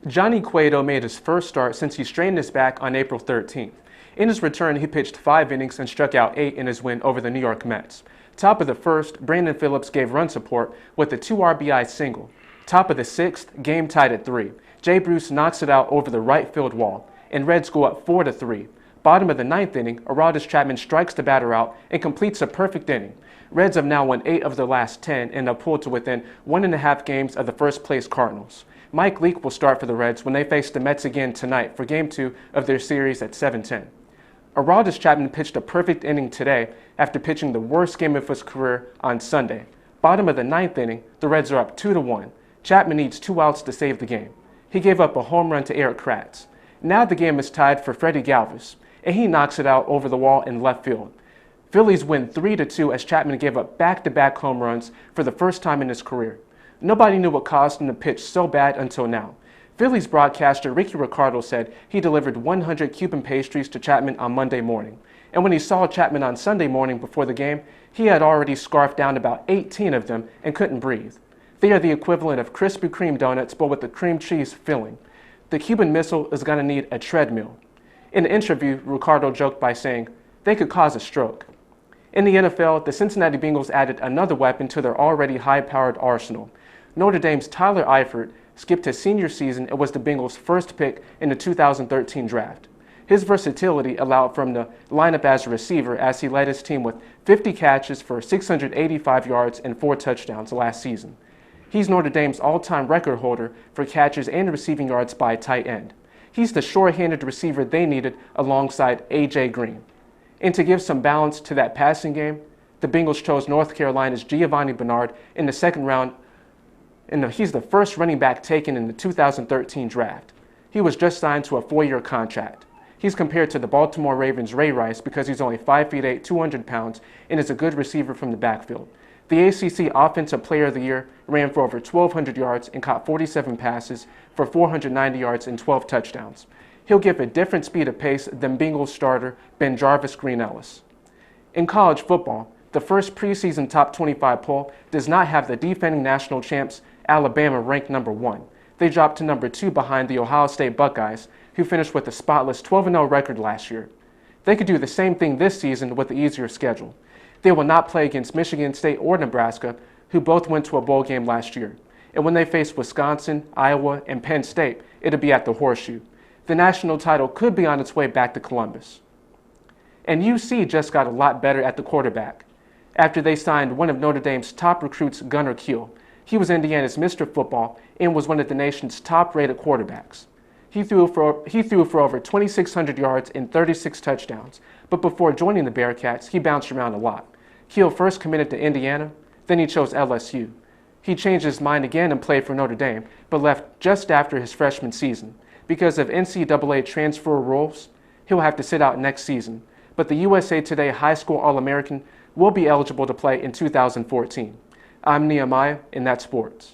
Johnny Cueto made his first start since he strained his back on April 13th. In his return, he pitched 5 innings and struck out 8 in his win over the New York Mets. Top of the first, Brandon Phillips gave run support with a 2 RBI single. Top of the 6th, game tied at 3. Jay Bruce knocks it out over the right field wall, and Reds go up 4-3. Bottom of the 9th inning, Aroldis Chapman strikes the batter out and completes a perfect inning. Reds have now won 8 of their last 10 and have pulled to within 1.5 games of the first-place Cardinals. Mike Leake will start for the Reds when they face the Mets again tonight for Game 2 of their series at 7:10. Aroldis Chapman pitched a perfect inning today after pitching the worst game of his career on Sunday. Bottom of the 9th inning, the Reds are up 2-1. Chapman needs 2 outs to save the game. He gave up a home run to Eric Kratz. Now the game is tied for Freddie Galvis, and he knocks it out over the wall in left field. Phillies win 3-2 as Chapman gave up back-to-back home runs for the first time in his career. Nobody knew what caused him to pitch so bad until now. Phillies broadcaster Ricky Ricardo said he delivered 100 Cuban pastries to Chapman on Monday morning. And when he saw Chapman on Sunday morning before the game, he had already scarfed down about 18 of them and couldn't breathe. They are the equivalent of Krispy Kreme donuts, but with the cream cheese filling. The Cuban missile is going to need a treadmill. In the interview, Ricardo joked by saying, they could cause a stroke. In the NFL, the Cincinnati Bengals added another weapon to their already high-powered arsenal. Notre Dame's Tyler Eifert skipped his senior season and was the Bengals' first pick in the 2013 draft. His versatility allowed for him to line up as a receiver as he led his team with 50 catches for 685 yards and 4 touchdowns last season. He's Notre Dame's all-time record holder for catches and receiving yards by a tight end. He's the sure-handed receiver they needed alongside A.J. Green. And to give some balance to that passing game, the Bengals chose North Carolina's Giovanni Bernard in the second round, and he's the first running back taken in the 2013 draft. He was just signed to a 4-year contract. He's compared to the Baltimore Ravens' Ray Rice because he's only 5'8", 200 pounds, and is a good receiver from the backfield. The ACC Offensive Player of the Year ran for over 1,200 yards and caught 47 passes for 490 yards and 12 touchdowns. He'll give a different speed of pace than Bengals starter Ben Jarvis Green Ellis. In college football, the first preseason top 25 poll does not have the defending national champs Alabama ranked number 1. They dropped to number 2 behind the Ohio State Buckeyes, who finished with a spotless 12-0 record last year. They could do the same thing this season with the easier schedule. They will not play against Michigan State or Nebraska, who both went to a bowl game last year. And when they face Wisconsin, Iowa, and Penn State, it'll be at the Horseshoe. The national title could be on its way back to Columbus. And UC just got a lot better at the quarterback after they signed one of Notre Dame's top recruits, Gunnar Kiel. He was Indiana's Mr. Football and was one of the nation's top-rated quarterbacks. He threw for over 2,600 yards and 36 touchdowns, but before joining the Bearcats, he bounced around a lot. Kiel first committed to Indiana, then he chose LSU. He changed his mind again and played for Notre Dame, but left just after his freshman season. Because of NCAA transfer rules, he'll have to sit out next season, but the USA Today High School All-American will be eligible to play in 2014. I'm Nehemiah, and that's sports.